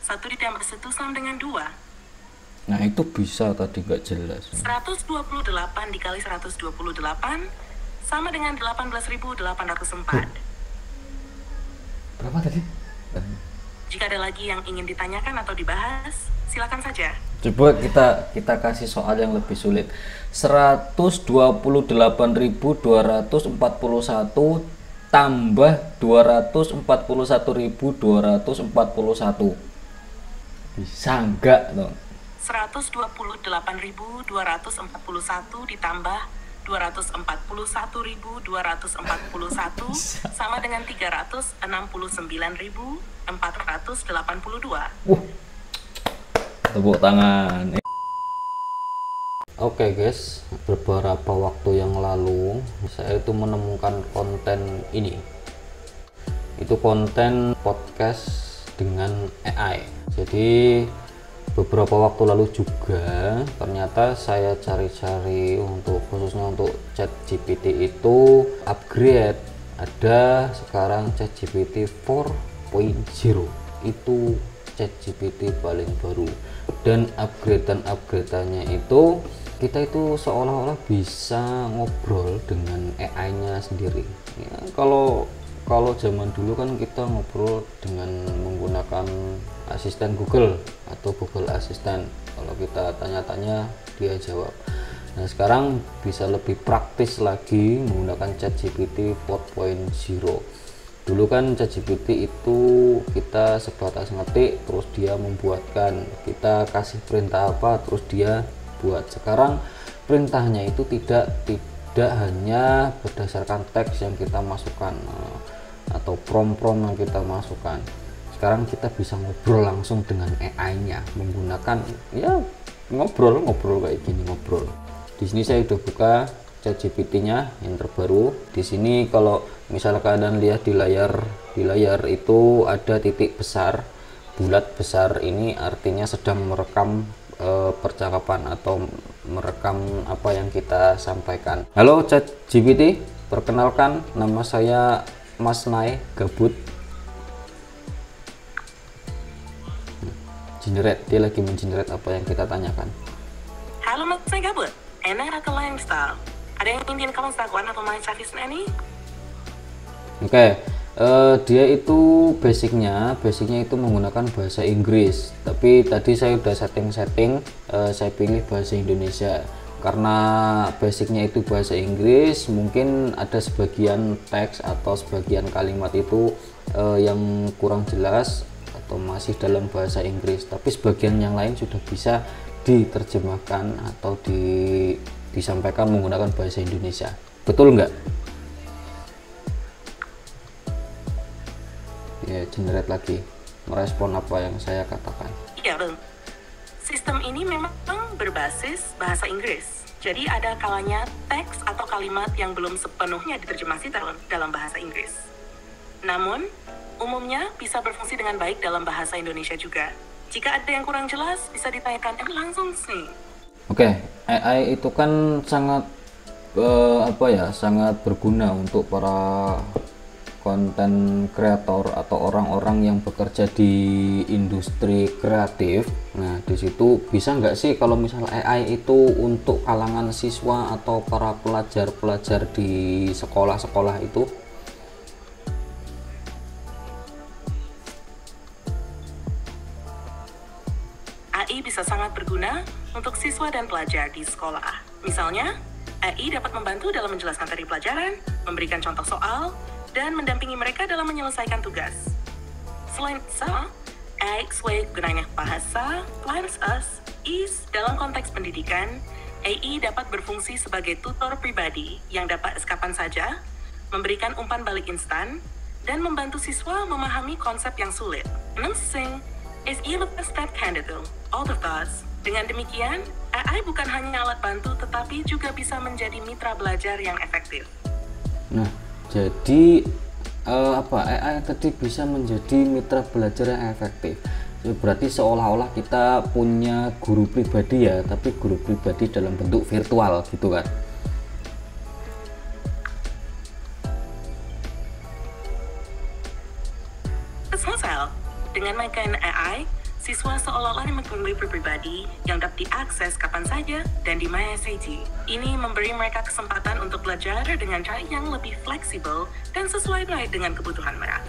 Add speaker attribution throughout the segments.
Speaker 1: 1 ditambah 1 sama dengan 2.
Speaker 2: Nah itu bisa tadi nggak jelas.
Speaker 1: 128 dikali 128 sama dengan 18.804.
Speaker 3: Berapa tadi?
Speaker 1: Jika ada lagi yang ingin ditanyakan atau dibahas, silakan saja.
Speaker 2: Coba kita kasih soal yang lebih sulit. 128.241 tambah 241.241. Bisa enggak dong?
Speaker 1: 128.241 ditambah 241.241 sama dengan 369.482.
Speaker 2: Tepuk tangan. Oke guys, beberapa waktu yang lalu saya itu menemukan konten ini. Itu konten podcast dengan AI. Jadi beberapa waktu lalu juga ternyata saya cari-cari khususnya untuk ChatGPT itu upgrade. Ada sekarang ChatGPT 4.0, itu ChatGPT paling baru, dan upgradeannya itu kita itu seolah-olah bisa ngobrol dengan AI-nya sendiri ya. Kalau zaman dulu kan kita ngobrol dengan menggunakan asisten Google atau Google Assistant, kalau kita tanya-tanya dia jawab. Nah sekarang bisa lebih praktis lagi menggunakan ChatGPT 4.0. Dulu kan ChatGPT itu kita sebatas ngetik terus dia membuatkan, kita kasih perintah apa terus dia buat. Sekarang perintahnya itu tidak hanya berdasarkan teks yang kita masukkan atau prompt yang kita masukkan. Sekarang kita bisa ngobrol langsung dengan AI-nya menggunakan ya ngobrol kayak gini ngobrol. Di sini saya udah buka ChatGPT-nya yang terbaru. Di sini kalau misal kalian lihat di layar itu ada titik besar, bulat besar, ini artinya sedang merekam percakapan atau merekam apa yang kita sampaikan. Halo ChatGPT, perkenalkan nama saya Mas Nai Gabut. Generate, dia lagi mengenerate apa yang kita tanyakan.
Speaker 1: Halo Mas Nai Gabut, enak atau lifestyle? Ada yang ingin kamu lakukan atau main service ini?
Speaker 2: Oke. Dia itu basicnya itu menggunakan bahasa Inggris, tapi tadi saya udah setting saya pilih bahasa Indonesia karena basicnya itu bahasa Inggris. Mungkin ada sebagian teks atau sebagian kalimat itu yang kurang jelas atau masih dalam bahasa Inggris, tapi sebagian yang lain sudah bisa diterjemahkan atau disampaikan menggunakan bahasa Indonesia. Betul nggak? Ya, generate lagi merespon apa yang saya katakan.
Speaker 1: Iya, betul. Sistem ini memang berbasis bahasa Inggris. Jadi ada kalanya teks atau kalimat yang belum sepenuhnya diterjemasi dalam bahasa Inggris. Namun, umumnya bisa berfungsi dengan baik dalam bahasa Indonesia juga. Jika ada yang kurang jelas, bisa ditanyakan langsung sih.
Speaker 2: Oke, AI itu kan sangat sangat berguna untuk para konten kreator atau orang-orang yang bekerja di industri kreatif. Nah, di situ bisa nggak sih kalau misalnya AI itu untuk kalangan siswa atau para pelajar-pelajar di sekolah-sekolah itu?
Speaker 1: AI bisa sangat berguna untuk siswa dan pelajar di sekolah. Misalnya, AI dapat membantu dalam menjelaskan materi pelajaran, memberikan contoh soal, dan mendampingi mereka dalam menyelesaikan tugas. Selain itu, AI sesuai gunanya bahasa, plus us, is dalam konteks pendidikan, AI dapat berfungsi sebagai tutor pribadi yang dapat kapan saja, memberikan umpan balik instan, dan membantu siswa memahami konsep yang sulit. Menurut is ia step candidate, all the thoughts. Dengan demikian, AI bukan hanya alat bantu tetapi juga bisa menjadi mitra belajar yang efektif.
Speaker 2: Nah, jadi AI tadi bisa menjadi mitra belajar yang efektif. Berarti seolah-olah kita punya guru pribadi ya, tapi guru pribadi dalam bentuk virtual gitu kan.
Speaker 1: Dengan menggunakan AI, Siswa seolah-olah mempunyai pribadi yang dapat diakses kapan saja dan di mana saja. Ini memberi mereka kesempatan untuk belajar dengan cara yang lebih fleksibel dan sesuai baik dengan kebutuhan mereka.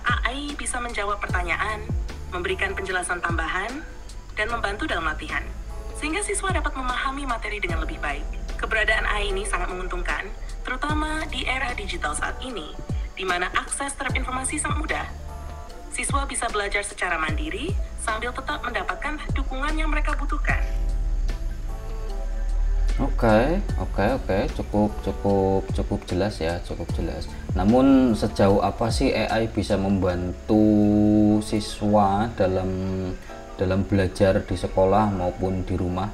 Speaker 1: AI bisa menjawab pertanyaan, memberikan penjelasan tambahan, dan membantu dalam latihan, sehingga siswa dapat memahami materi dengan lebih baik. Keberadaan AI ini sangat menguntungkan, terutama di era digital saat ini, di mana akses terhadap informasi sangat mudah. Siswa bisa belajar secara mandiri sambil tetap mendapatkan dukungan yang mereka butuhkan.
Speaker 2: Oke, cukup jelas ya, cukup jelas. Namun sejauh apa sih AI bisa membantu siswa dalam belajar di sekolah maupun di rumah?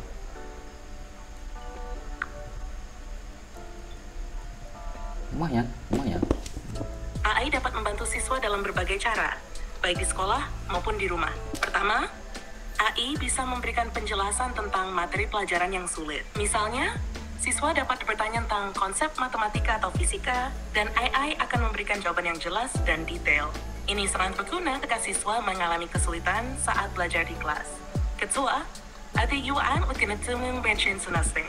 Speaker 2: Lumayan.
Speaker 1: AI dapat membantu siswa dalam berbagai cara, baik di sekolah maupun di rumah. Pertama, AI bisa memberikan penjelasan tentang materi pelajaran yang sulit. Misalnya, siswa dapat bertanya tentang konsep matematika atau fisika, dan AI akan memberikan jawaban yang jelas dan detail. Ini sangat berguna ketika siswa mengalami kesulitan saat belajar di kelas. Kedua, ada yuan ultimatum bensin semester.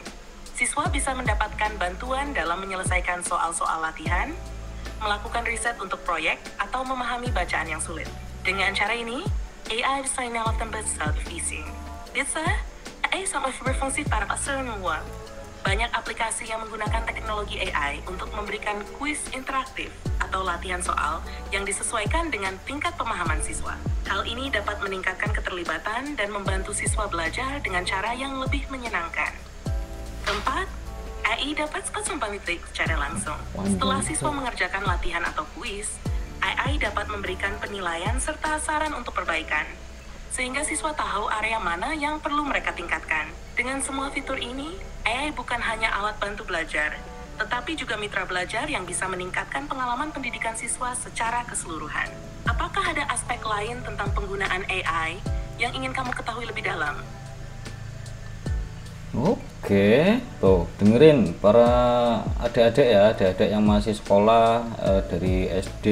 Speaker 1: Siswa bisa mendapatkan bantuan dalam menyelesaikan soal-soal latihan, melakukan riset untuk proyek, atau memahami bacaan yang sulit. Dengan cara ini, AI bisa melakukan self-teaching. Bisa, AI sangat berfungsi pada semua. Banyak aplikasi yang menggunakan teknologi AI untuk memberikan kuis interaktif atau latihan soal yang disesuaikan dengan tingkat pemahaman siswa. Hal ini dapat meningkatkan keterlibatan dan membantu siswa belajar dengan cara yang lebih menyenangkan. Keempat, AI dapat membantu secara langsung. Setelah siswa mengerjakan latihan atau kuis, AI dapat memberikan penilaian serta saran untuk perbaikan, sehingga siswa tahu area mana yang perlu mereka tingkatkan. Dengan semua fitur ini, AI bukan hanya alat bantu belajar, tetapi juga mitra belajar yang bisa meningkatkan pengalaman pendidikan siswa secara keseluruhan. Apakah ada aspek lain tentang penggunaan AI yang ingin kamu ketahui lebih dalam?
Speaker 2: Oke, tuh dengerin para adik-adik yang masih sekolah dari SD,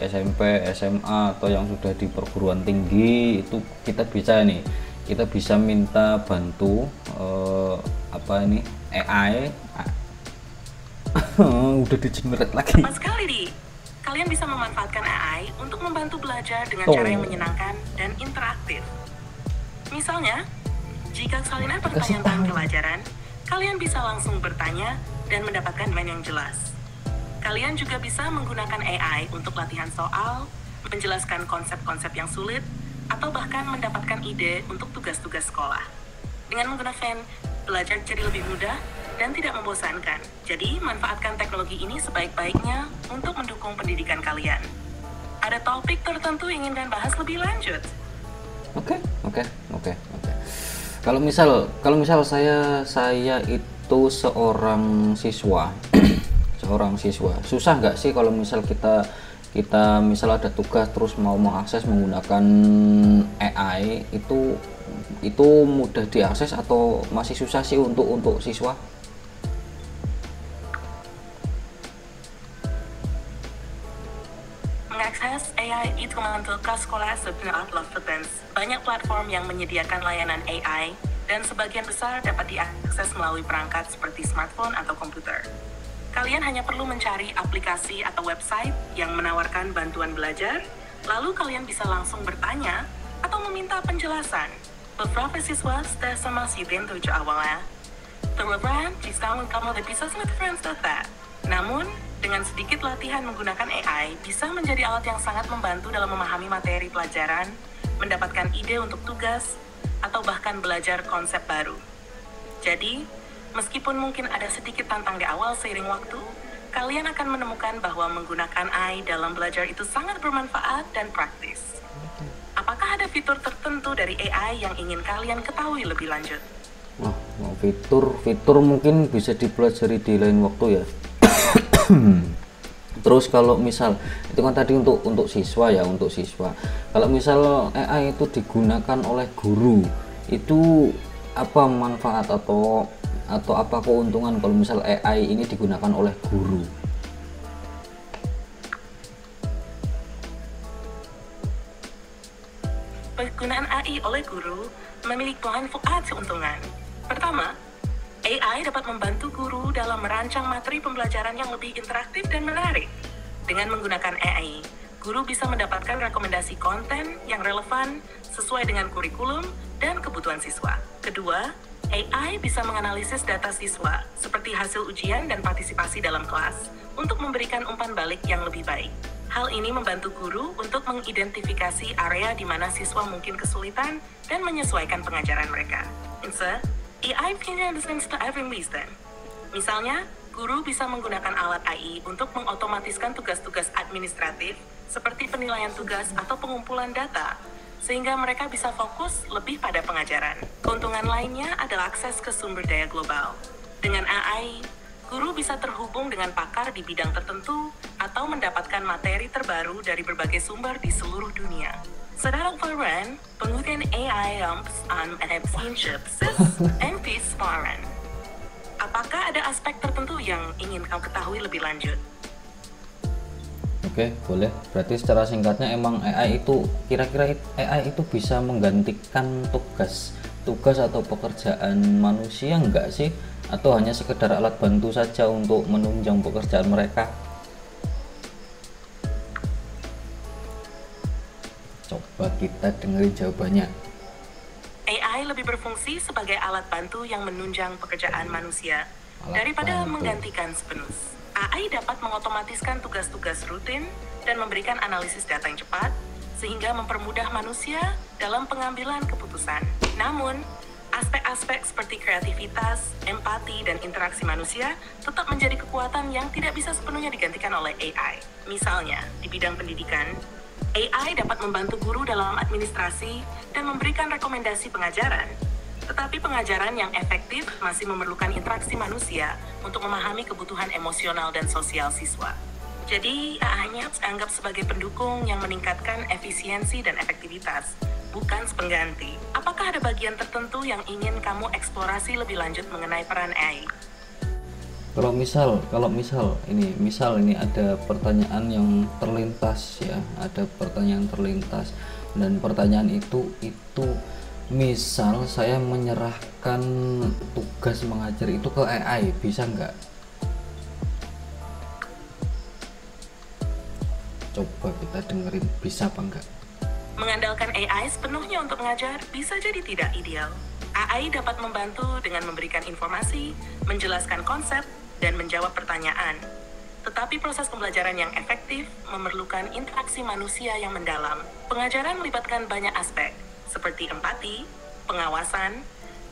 Speaker 2: SMP, SMA atau yang sudah di perguruan tinggi, itu kita bisa minta bantu AI. Udah dijengret lagi.
Speaker 1: Pas sekali di, kalian bisa memanfaatkan AI untuk membantu belajar dengan cara yang menyenangkan dan interaktif. Misalnya, jika kalian ada pertanyaan tentang pelajaran, kalian bisa langsung bertanya dan mendapatkan jawaban yang jelas. Kalian juga bisa menggunakan AI untuk latihan soal, menjelaskan konsep-konsep yang sulit, atau bahkan mendapatkan ide untuk tugas-tugas sekolah. Dengan menggunakan belajar jadi lebih mudah dan tidak membosankan. Jadi, manfaatkan teknologi ini sebaik-baiknya untuk mendukung pendidikan kalian. Ada topik tertentu yang ingin bahas lebih lanjut?
Speaker 2: Oke. Kalau misal saya itu seorang siswa, susah nggak sih kalau misal kita misal ada tugas terus mau mengakses menggunakan AI, itu mudah diakses atau masih susah sih untuk siswa?
Speaker 1: Mengakses AI itu menentukan sekolah sebenarnya banyak platform yang menyediakan layanan AI dan sebagian besar dapat diakses melalui perangkat seperti smartphone atau komputer. Kalian hanya perlu mencari aplikasi atau website yang menawarkan bantuan belajar, lalu kalian bisa langsung bertanya atau meminta penjelasan. Beberapa siswa sudah masih pintu awalnya. Terus, jika kamu bisa friends. Namun, dengan sedikit latihan menggunakan AI bisa menjadi alat yang sangat membantu dalam memahami materi pelajaran, mendapatkan ide untuk tugas, atau bahkan belajar konsep baru. Jadi, meskipun mungkin ada sedikit tantang di awal seiring waktu, kalian akan menemukan bahwa menggunakan AI dalam belajar itu sangat bermanfaat dan praktis. Apakah ada fitur tertentu dari AI yang ingin kalian ketahui lebih lanjut?
Speaker 2: Wah, fitur mungkin bisa dipelajari di lain waktu ya. Terus kalau misal itu kan tadi untuk siswa ya, untuk siswa. Kalau misal AI itu digunakan oleh guru, itu apa manfaat atau apa keuntungan kalau misal AI ini digunakan oleh guru?
Speaker 1: Penggunaan penggunaan AI oleh guru memiliki manfaat keuntungan. Pertama, AI dapat membantu guru dalam merancang materi pembelajaran yang lebih interaktif dan menarik. Dengan menggunakan AI, guru bisa mendapatkan rekomendasi konten yang relevan sesuai dengan kurikulum dan kebutuhan siswa. Kedua, AI bisa menganalisis data siswa seperti hasil ujian dan partisipasi dalam kelas untuk memberikan umpan balik yang lebih baik. Hal ini membantu guru untuk mengidentifikasi area di mana siswa mungkin kesulitan dan menyesuaikan pengajaran mereka. Instead, AI can understand to every lesson. Misalnya, guru bisa menggunakan alat AI untuk mengotomatiskan tugas-tugas administratif seperti penilaian tugas atau pengumpulan data, sehingga mereka bisa fokus lebih pada pengajaran. Keuntungan lainnya adalah akses ke sumber daya global. Dengan AI, guru bisa terhubung dengan pakar di bidang tertentu atau mendapatkan materi terbaru dari berbagai sumber di seluruh dunia. Saudara Farhan, penggunaan AI yang apakah ada aspek tertentu yang ingin kau ketahui lebih lanjut?
Speaker 2: Oke, boleh. Berarti secara singkatnya emang AI itu kira-kira AI itu bisa menggantikan tugas atau pekerjaan manusia enggak sih? Atau hanya sekedar alat bantu saja untuk menunjang pekerjaan mereka? Coba kita dengerin jawabannya.
Speaker 1: AI lebih berfungsi sebagai alat bantu yang menunjang pekerjaan manusia daripada menggantikan sepenuhnya. AI dapat mengotomatiskan tugas-tugas rutin dan memberikan analisis data yang cepat, sehingga mempermudah manusia dalam pengambilan keputusan. Namun, aspek-aspek seperti kreativitas, empati, dan interaksi manusia tetap menjadi kekuatan yang tidak bisa sepenuhnya digantikan oleh AI. Misalnya, di bidang pendidikan, AI dapat membantu guru dalam administrasi dan memberikan rekomendasi pengajaran. Tetapi pengajaran yang efektif masih memerlukan interaksi manusia untuk memahami kebutuhan emosional dan sosial siswa. Jadi, hanya dianggap sebagai pendukung yang meningkatkan efisiensi dan efektivitas, bukan pengganti. Apakah ada bagian tertentu yang ingin kamu eksplorasi lebih lanjut mengenai peran AI?
Speaker 2: Kalau misal ini ada pertanyaan yang terlintas ya, ada pertanyaan terlintas, dan pertanyaan itu misal saya menyerahkan tugas mengajar itu ke AI, bisa nggak? Coba kita dengerin, bisa apa enggak?
Speaker 1: Mengandalkan AI sepenuhnya untuk mengajar bisa jadi tidak ideal. AI dapat membantu dengan memberikan informasi, menjelaskan konsep, dan menjawab pertanyaan. Tetapi proses pembelajaran yang efektif memerlukan interaksi manusia yang mendalam. Pengajaran melibatkan banyak aspek, seperti empati, pengawasan,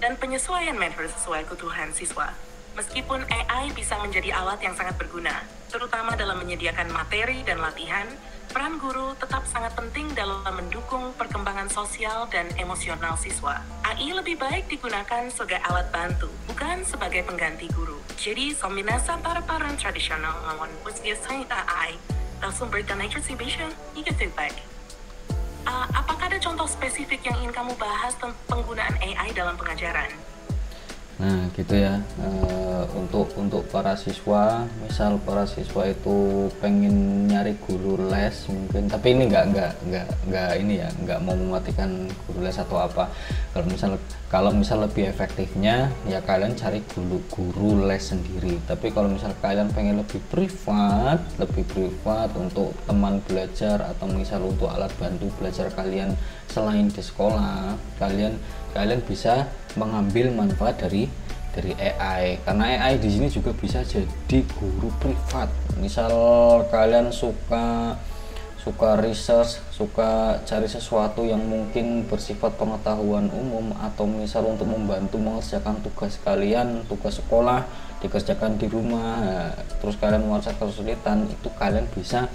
Speaker 1: dan penyesuaian metode sesuai kebutuhan siswa. Meskipun AI bisa menjadi alat yang sangat berguna, terutama dalam menyediakan materi dan latihan, peran guru tetap sangat penting dalam mendukung perkembangan sosial dan emosional siswa. AI lebih baik digunakan sebagai alat bantu, bukan sebagai pengganti guru. Jadi, kombinasi antara peran tradisional melawan usia AI langsung berikan exhibition hingga feedback. Apakah ada contoh spesifik yang ingin kamu bahas tentang penggunaan AI dalam pengajaran?
Speaker 2: Nah gitu ya, untuk para siswa, misal para siswa itu pengen nyari guru les mungkin, tapi ini nggak mau mematikan guru les atau apa. Kalau misal lebih efektifnya ya kalian cari guru les sendiri. Tapi kalau misal kalian pengen lebih privat untuk teman belajar atau misal untuk alat bantu belajar kalian selain di sekolah, kalian bisa mengambil manfaat dari AI, karena AI di sini juga bisa jadi guru privat. Misal kalian suka research, suka cari sesuatu yang mungkin bersifat pengetahuan umum, atau misal untuk membantu mengerjakan tugas kalian, tugas sekolah dikerjakan di rumah, terus kalian merasa kesulitan, itu kalian bisa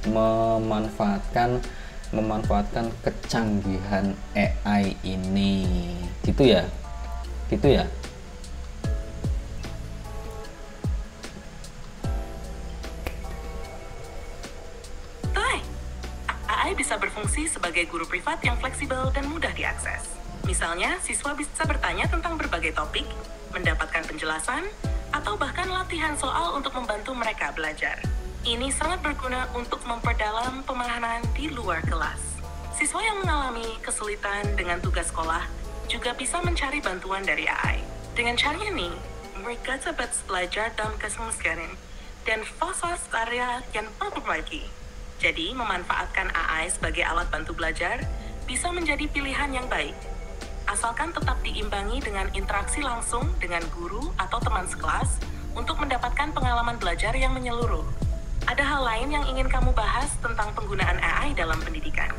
Speaker 2: memanfaatkan kecanggihan AI ini, gitu ya.
Speaker 1: AI bisa berfungsi sebagai guru privat yang fleksibel dan mudah diakses. Misalnya, siswa bisa bertanya tentang berbagai topik, mendapatkan penjelasan, atau bahkan latihan soal untuk membantu mereka belajar. Ini sangat berguna untuk memperdalam pemahaman di luar kelas. Siswa yang mengalami kesulitan dengan tugas sekolah juga bisa mencari bantuan dari AI. Dengan cara ini, mereka dapat belajar dalam kesengsaraan dan fase area yang memperbaiki. Jadi, memanfaatkan AI sebagai alat bantu belajar bisa menjadi pilihan yang baik, asalkan tetap diimbangi dengan interaksi langsung dengan guru atau teman sekelas untuk mendapatkan pengalaman belajar yang menyeluruh. Ada hal lain yang ingin kamu bahas tentang penggunaan AI dalam pendidikan.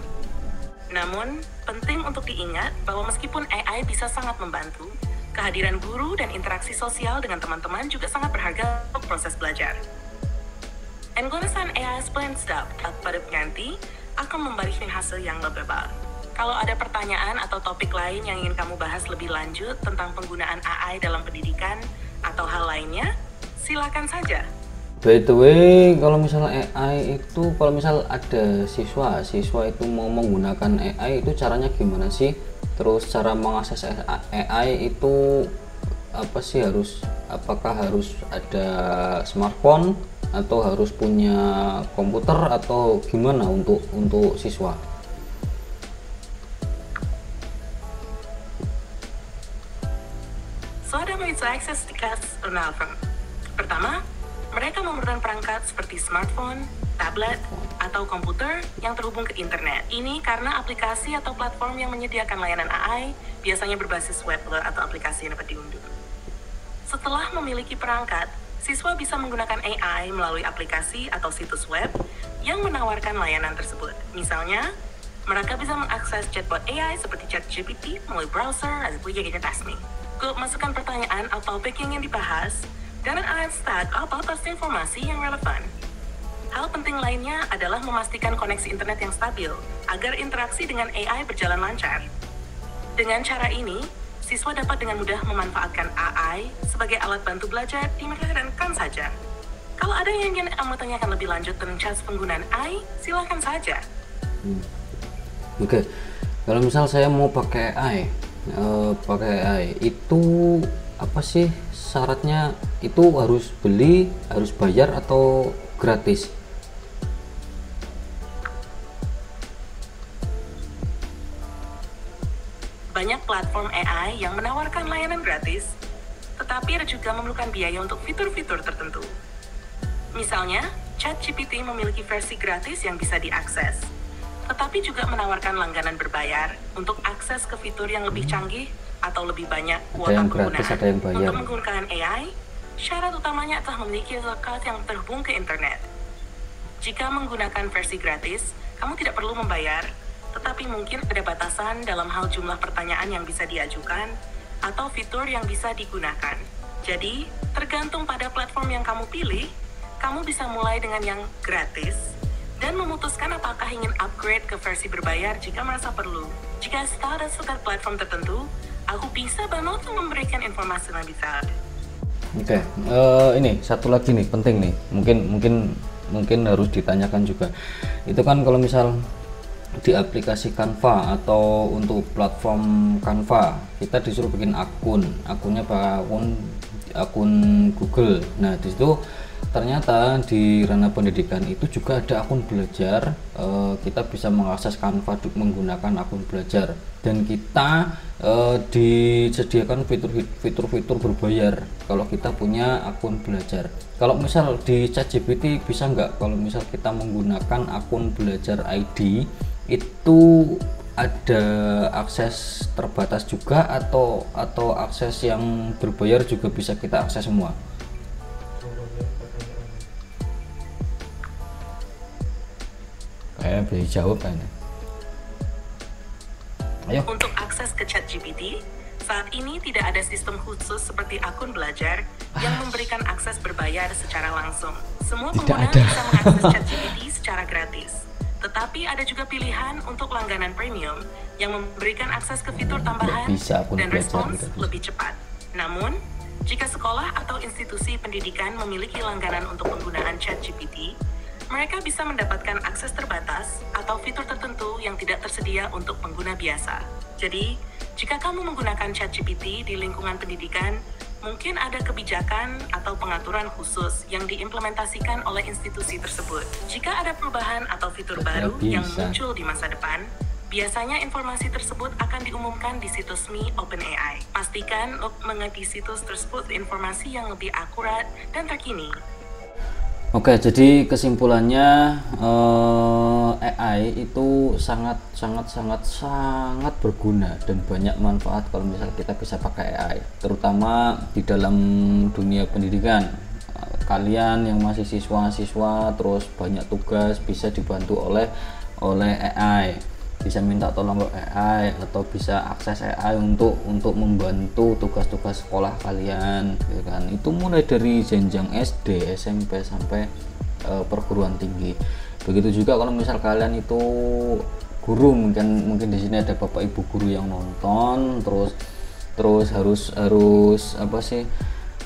Speaker 1: Namun, penting untuk diingat bahwa meskipun AI bisa sangat membantu, kehadiran guru dan interaksi sosial dengan teman-teman juga sangat berharga untuk proses belajar. Penggunaan AI step pada nanti akan memberikan hasil yang lebih baik. Kalau ada pertanyaan atau topik lain yang ingin kamu bahas lebih lanjut tentang penggunaan AI dalam pendidikan atau hal lainnya, silakan saja.
Speaker 2: By the way, kalau misalnya AI itu, kalau misal ada siswa itu mau menggunakan AI itu caranya gimana sih? Terus cara mengakses AI itu apa sih, apakah harus ada smartphone atau harus punya komputer atau gimana untuk siswa?
Speaker 1: Saudara bisa akses dikas penelpon. Pertama, mereka memerlukan perangkat seperti smartphone, tablet, atau komputer yang terhubung ke internet. Ini karena aplikasi atau platform yang menyediakan layanan AI biasanya berbasis web atau aplikasi yang dapat diunduh. Setelah memiliki perangkat, siswa bisa menggunakan AI melalui aplikasi atau situs web yang menawarkan layanan tersebut. Misalnya, mereka bisa mengakses chatbot AI seperti ChatGPT melalui browser atau aplikasi Tasmi. Masukkan pertanyaan atau topik yang ingin dibahas, dan tag atau atas informasi yang relevan. Hal penting lainnya adalah memastikan koneksi internet yang stabil, agar interaksi dengan AI berjalan lancar. Dengan cara ini, siswa dapat dengan mudah memanfaatkan AI sebagai alat bantu belajar di masa dan kan saja. Kalau ada yang ingin kamu tanyakan lebih lanjut tentang cara penggunaan AI, silakan saja.
Speaker 2: Oke. Kalau misal saya mau pakai AI, itu apa sih syaratnya? Itu harus beli, harus bayar atau gratis?
Speaker 1: Banyak platform AI yang menawarkan layanan gratis, tetapi ada juga memerlukan biaya untuk fitur-fitur tertentu. Misalnya, ChatGPT memiliki versi gratis yang bisa diakses, tetapi juga menawarkan langganan berbayar untuk akses ke fitur yang lebih canggih atau lebih banyak kuota penggunaan. Untuk menggunakan AI, syarat utamanya adalah memiliki account yang terhubung ke internet. Jika menggunakan versi gratis, kamu tidak perlu membayar, tetapi mungkin ada batasan dalam hal jumlah pertanyaan yang bisa diajukan atau fitur yang bisa digunakan. Jadi, tergantung pada platform yang kamu pilih, kamu bisa mulai dengan yang gratis dan memutuskan apakah ingin upgrade ke versi berbayar jika merasa perlu. Jika ada suka platform tertentu, aku bisa bantu untuk memberikan informasi lebih detail.
Speaker 2: Oke, ini satu lagi nih penting nih, mungkin harus ditanyakan juga. Itu kan kalau misal di aplikasi Canva atau untuk platform Canva, kita disuruh bikin akunnya akun Google. Nah, di situ ternyata di ranah pendidikan itu juga ada akun belajar. Kita bisa mengakses Canva menggunakan akun belajar, dan kita disediakan fitur-fitur berbayar kalau kita punya akun belajar. Kalau misal di ChatGPT bisa nggak kalau misal kita menggunakan akun belajar ID itu ada akses terbatas juga atau akses yang berbayar juga bisa kita akses semua? Kayak bisa jawab kayaknya. Ayo.
Speaker 1: Untuk akses ke ChatGPT, saat ini tidak ada sistem khusus seperti akun belajar yang memberikan akses berbayar secara langsung. Semua pengguna bisa mengakses ChatGPT secara gratis. Tetapi ada juga pilihan untuk langganan premium yang memberikan akses ke fitur tambahan dan respons lebih cepat. Namun, jika sekolah atau institusi pendidikan memiliki langganan untuk penggunaan ChatGPT, mereka bisa mendapatkan akses terbatas atau fitur tertentu yang tidak tersedia untuk pengguna biasa. Jadi, jika kamu menggunakan ChatGPT di lingkungan pendidikan, mungkin ada kebijakan atau pengaturan khusus yang diimplementasikan oleh institusi tersebut. Jika ada perubahan atau fitur baru yang muncul di masa depan, Biasanya informasi tersebut akan diumumkan di situs Mi OpenAI. Pastikan mengikuti situs tersebut informasi yang lebih akurat dan terkini.
Speaker 2: Oke, jadi kesimpulannya AI itu sangat berguna dan banyak manfaat kalau misal kita bisa pakai AI, terutama di dalam dunia pendidikan. Kalian yang masih siswa terus banyak tugas bisa dibantu oleh AI, bisa minta tolong ke AI atau bisa akses AI untuk membantu tugas-tugas sekolah kalian, gitu kan. Itu mulai dari jenjang SD, SMP sampai perguruan tinggi. Begitu juga kalau misal kalian itu guru, mungkin di sini ada bapak ibu guru yang nonton, terus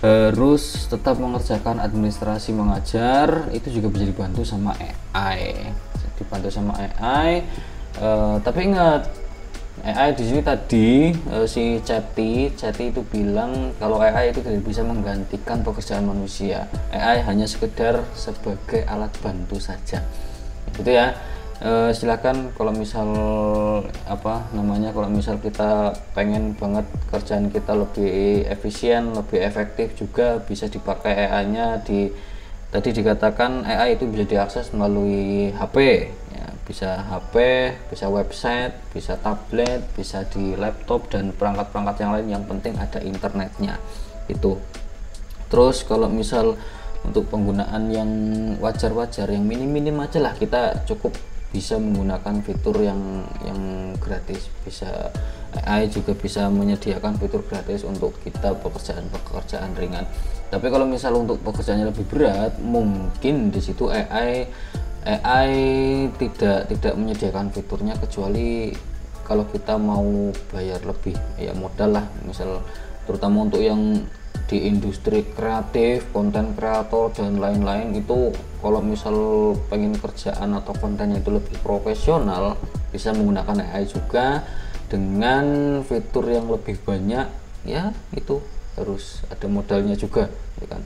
Speaker 2: harus tetap mengerjakan administrasi mengajar, itu juga bisa dibantu sama AI. Tapi ingat, AI di sini tadi si Chatty itu bilang kalau AI itu tidak bisa menggantikan pekerjaan manusia. AI hanya sekedar sebagai alat bantu saja. Gitu ya. Silakan kalau misal kalau misal kita pengen banget kerjaan kita lebih efisien, lebih efektif, juga bisa dipakai AI-nya. Tadi dikatakan AI itu bisa diakses melalui HP ya, bisa HP, bisa website, bisa tablet, bisa di laptop dan perangkat-perangkat yang lain, yang penting ada internetnya itu. Terus kalau misal untuk penggunaan yang wajar-wajar, yang minim aja lah, kita cukup bisa menggunakan fitur yang gratis. Bisa AI juga bisa menyediakan fitur gratis untuk kita pekerjaan ringan. Tapi kalau misal untuk pekerjaannya lebih berat, mungkin di situ AI tidak menyediakan fiturnya, kecuali kalau kita mau bayar lebih, ya modal lah. Misal terutama untuk yang di industri kreatif, konten kreator dan lain-lain, itu kalau misal pengen kerjaan atau kontennya itu lebih profesional, bisa menggunakan AI juga dengan fitur yang lebih banyak. Ya itu harus ada modalnya juga, ya kan.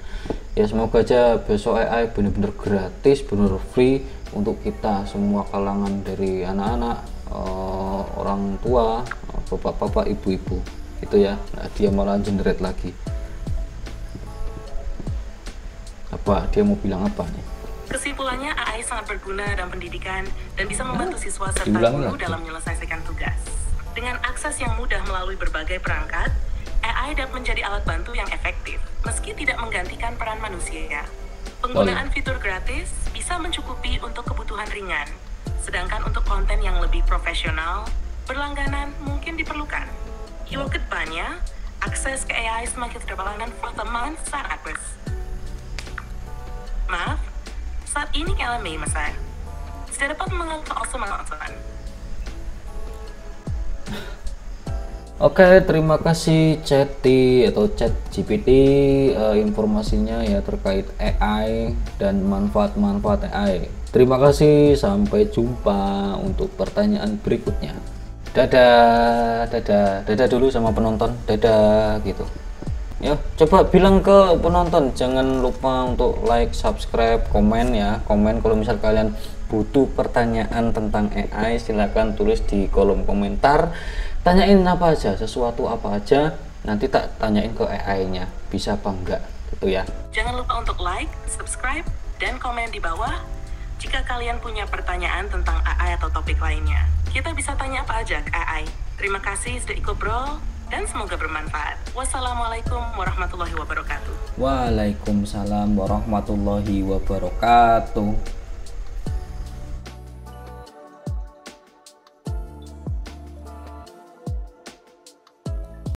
Speaker 2: Ya semoga aja besok AI benar-benar gratis, benar free untuk kita semua kalangan, dari anak-anak, orang tua, bapak-bapak, ibu-ibu itu ya. Nah, dia malah generate lagi. Apa dia mau bilang apa nih?
Speaker 1: Kesimpulannya, AI sangat berguna dalam pendidikan dan bisa membantu siswa serta guru dalam menyelesaikan tugas. Dengan akses yang mudah melalui berbagai perangkat, AI dapat menjadi alat bantu yang efektif, meski tidak menggantikan peran manusia. Penggunaan fitur gratis bisa mencukupi untuk kebutuhan ringan, sedangkan untuk konten yang lebih profesional, berlangganan mungkin diperlukan. Kedepannya, akses ke AI semakin terbatas teman saat Maaf, saat ini kami mesan. Saya dapat mengatakan.
Speaker 2: Oke, terima kasih Chatty atau ChatGPT informasinya ya terkait AI dan manfaat-manfaat AI. Terima kasih, sampai jumpa untuk pertanyaan berikutnya. Dadah dulu sama penonton, dadah gitu. Ya, coba bilang ke penonton jangan lupa untuk like, subscribe, komen ya. Komen kalau misal kalian butuh pertanyaan tentang AI, silahkan tulis di kolom komentar. Tanyain apa aja, sesuatu apa aja, nanti tak tanyain ke AI-nya, bisa apa enggak gitu ya.
Speaker 1: Jangan lupa untuk like, subscribe, dan komen di bawah jika kalian punya pertanyaan tentang AI atau topik lainnya. Kita bisa tanya apa aja ke AI. Terima kasih sudah ikut bro, dan semoga bermanfaat. Wassalamualaikum warahmatullahi wabarakatuh.
Speaker 2: Waalaikumsalam warahmatullahi wabarakatuh.